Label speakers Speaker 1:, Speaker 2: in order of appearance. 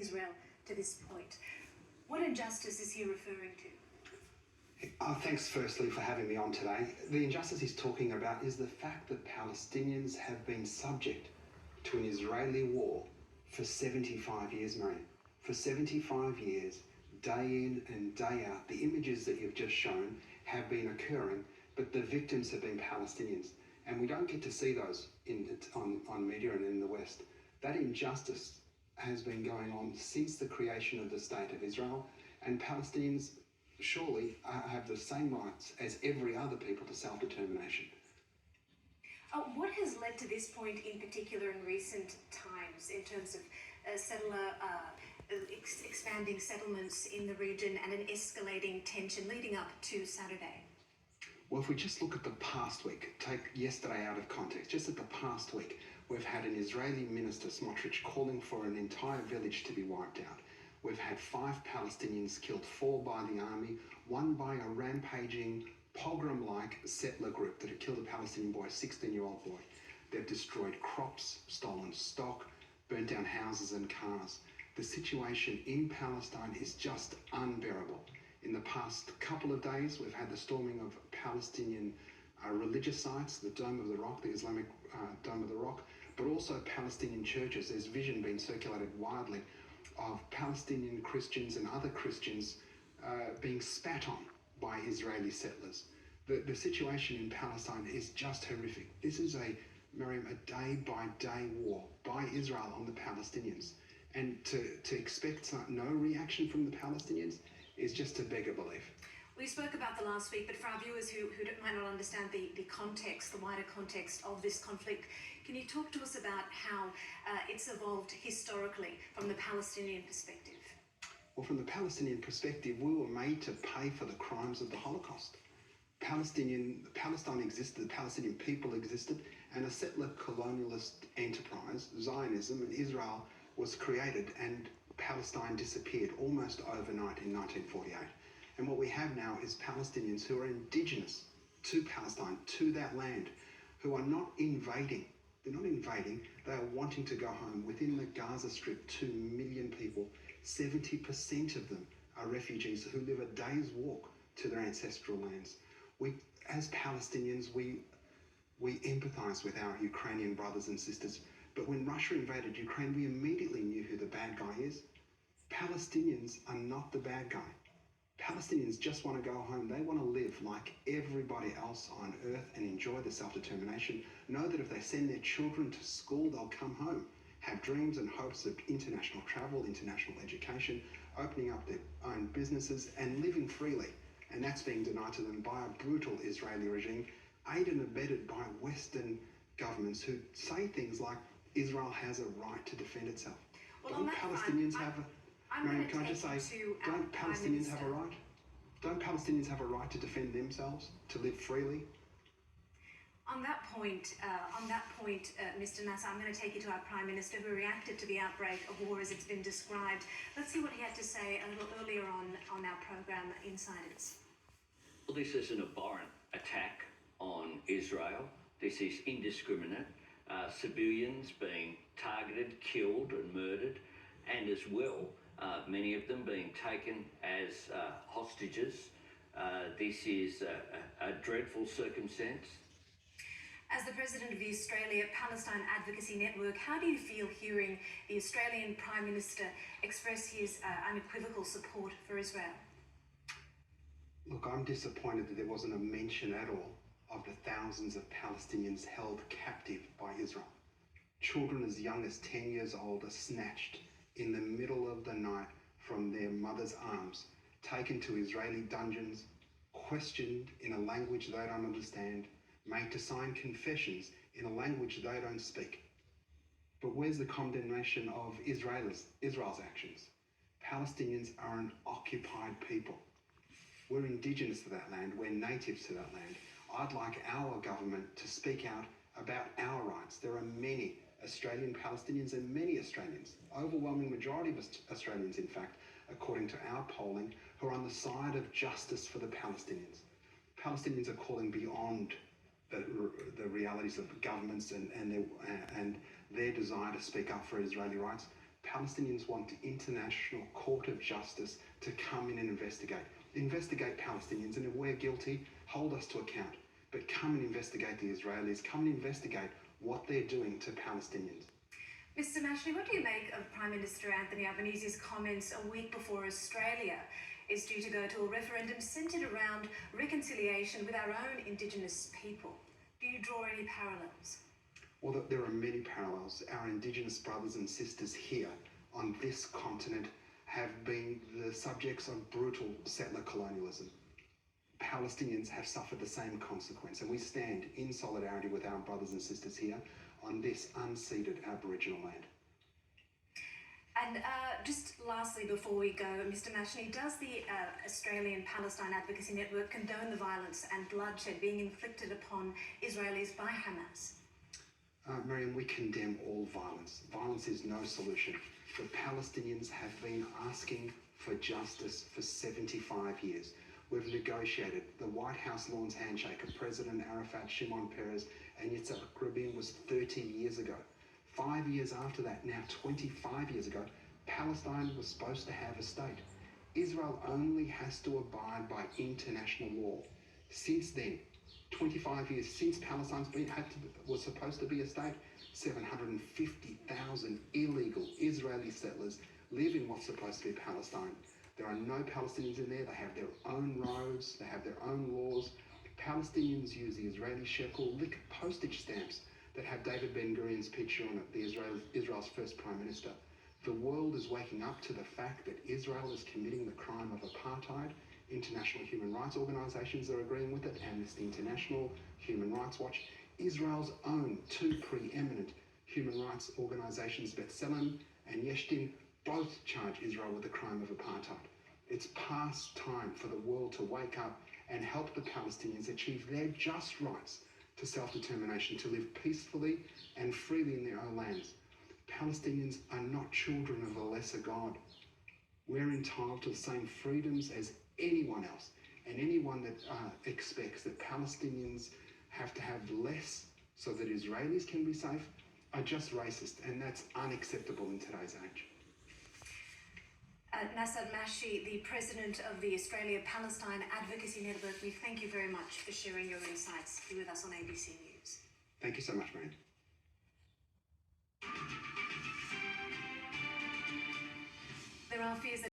Speaker 1: Israel to this point. What injustice is he referring to?
Speaker 2: Thanks firstly for having me on today. The injustice he's talking about is the fact that Palestinians have been subject to an Israeli war for 75 years, Mariam. For 75 years, day in and day out, the images that you've just shown have been occurring, but the victims have been Palestinians. And we don't get to see those on media and in the West. That injustice has been going on since the creation of the State of Israel, and Palestinians surely have the same rights as every other people to self-determination.
Speaker 1: What has led to this point in particular in recent times in terms of expanding settlements in the region and an escalating tension leading up to Saturday?
Speaker 2: Well, if we just look at the past week, take yesterday out of context, just at the past week, we've had an Israeli minister, Smotrich, calling for an entire village to be wiped out. We've had 5 Palestinians killed, 4 by the army, 1 by a rampaging, pogrom-like settler group that had killed a Palestinian boy, a 16-year-old boy. They've destroyed crops, stolen stock, burnt down houses and cars. The situation in Palestine is just unbearable. In the past couple of days, we've had the storming of Palestinian religious sites, the Dome of the Rock, the Islamic Dome of the Rock, but also Palestinian churches. There's vision being circulated widely of Palestinian Christians and other Christians being spat on by Israeli settlers. The situation in Palestine is just horrific. This is Miriam, a day-by-day war by Israel on the Palestinians. And to expect no reaction from the Palestinians is just to beg a belief.
Speaker 1: We spoke about the last week, but for our viewers who might not understand the context, the wider context of this conflict, can you talk to us about how it's evolved historically from the Palestinian perspective?
Speaker 2: Well, from the Palestinian perspective, we were made to pay for the crimes of the Holocaust. Palestine existed, the Palestinian people existed, and a settler colonialist enterprise, Zionism, and Israel was created, and Palestine disappeared almost overnight in 1948. And what we have now is Palestinians who are indigenous to Palestine, to that land, who are not invading. They're not invading, they are wanting to go home. Within the Gaza Strip, 2 million people, 70% of them are refugees who live a day's walk to their ancestral lands. We, as Palestinians, we empathise with our Ukrainian brothers and sisters, but when Russia invaded Ukraine, we immediately knew who the bad guy is. Palestinians are not the bad guy. Palestinians just want to go home. They want to live like everybody else on earth and enjoy the self-determination. Know that if they send their children to school, they'll come home. Have dreams and hopes of international travel, international education, opening up their own businesses and living freely. And that's being denied to them by a brutal Israeli regime, aided and abetted by Western governments who say things like Israel has a right to defend itself.
Speaker 1: Well,
Speaker 2: don't Palestinians have a... Mariam, can I just say, don't Palestinians have a right? Don't Palestinians have a right to defend themselves, to live freely?
Speaker 1: On that point, Mr. Nasser, I'm going to take you to our Prime Minister who reacted to the outbreak of war as it's been described. Let's see what he had to say a little earlier on our programme, Insiders.
Speaker 3: Well, this is an abhorrent attack on Israel. This is indiscriminate. Civilians being targeted, killed and murdered, and as well, many of them being taken as hostages. This is a dreadful circumstance.
Speaker 1: As the President of the Australia-Palestine Advocacy Network, how do you feel hearing the Australian Prime Minister express his unequivocal support for Israel?
Speaker 2: Look, I'm disappointed that there wasn't a mention at all of the thousands of Palestinians held captive by Israel. Children as young as 10 years old are snatched in the middle of the night from their mother's arms, taken to Israeli dungeons, questioned in a language they don't understand, made to sign confessions in a language they don't speak. But where's the condemnation of Israel's actions? Palestinians are an occupied people. We're indigenous to that land, we're natives to that land. I'd like our government to speak out about our rights. There are many Australian Palestinians and many Australians, overwhelming majority of Australians in fact, according to our polling, who are on the side of justice for the Palestinians. Palestinians are calling beyond the realities of governments and their desire to speak up for Israeli rights. Palestinians want the International Court of Justice to come in and investigate. Investigate Palestinians, and if we're guilty, hold us to account. But come and investigate the Israelis. Come and investigate what they're doing to Palestinians.
Speaker 1: Mr. Mashni, what do you make of Prime Minister Anthony Albanese's comments a week before Australia is due to go to a referendum centred around reconciliation with our own Indigenous people? Do you draw any parallels?
Speaker 2: Well, there are many parallels. Our Indigenous brothers and sisters here on this continent have been the subjects of brutal settler colonialism. Palestinians have suffered the same consequence, and we stand in solidarity with our brothers and sisters here on this unceded Aboriginal land.
Speaker 1: And just lastly, before we go, Mr. Mashni, does the Australian Palestine Advocacy Network condone the violence and bloodshed being inflicted upon Israelis by Hamas?
Speaker 2: Miriam, we condemn all violence. Violence is no solution. The Palestinians have been asking for justice for 75 years. We've negotiated. The White House Lawns handshake of President Arafat, Shimon Peres, and Yitzhak Rabin was 30 years ago. 5 years after that, now 25 years ago, Palestine was supposed to have a state. Israel only has to abide by international law. Since then, 25 years since Palestine was supposed to be a state, 750,000 illegal Israeli settlers live in what's supposed to be Palestine. There are no Palestinians in there. They have their own roads. They have their own laws. Palestinians use the Israeli shekel, lick postage stamps that have David Ben-Gurion's picture on it, Israel's first prime minister. The world is waking up to the fact that Israel is committing the crime of apartheid. International human rights organisations are agreeing with it, Amnesty International, Human Rights Watch. Israel's own two preeminent human rights organisations, B'Tselem and Yeshdin, both charge Israel with the crime of apartheid. It's past time for the world to wake up and help the Palestinians achieve their just rights to self-determination, to live peacefully and freely in their own lands. Palestinians are not children of a lesser God. We're entitled to the same freedoms as anyone else, and anyone that expects that Palestinians have to have less so that Israelis can be safe are just racist, and that's unacceptable in today's age.
Speaker 1: Nasser Mashi, the president of the Australia-Palestine Advocacy Network, we thank you very much for sharing your insights here with us on ABC News.
Speaker 2: Thank you so much, Marion.
Speaker 1: There are fears that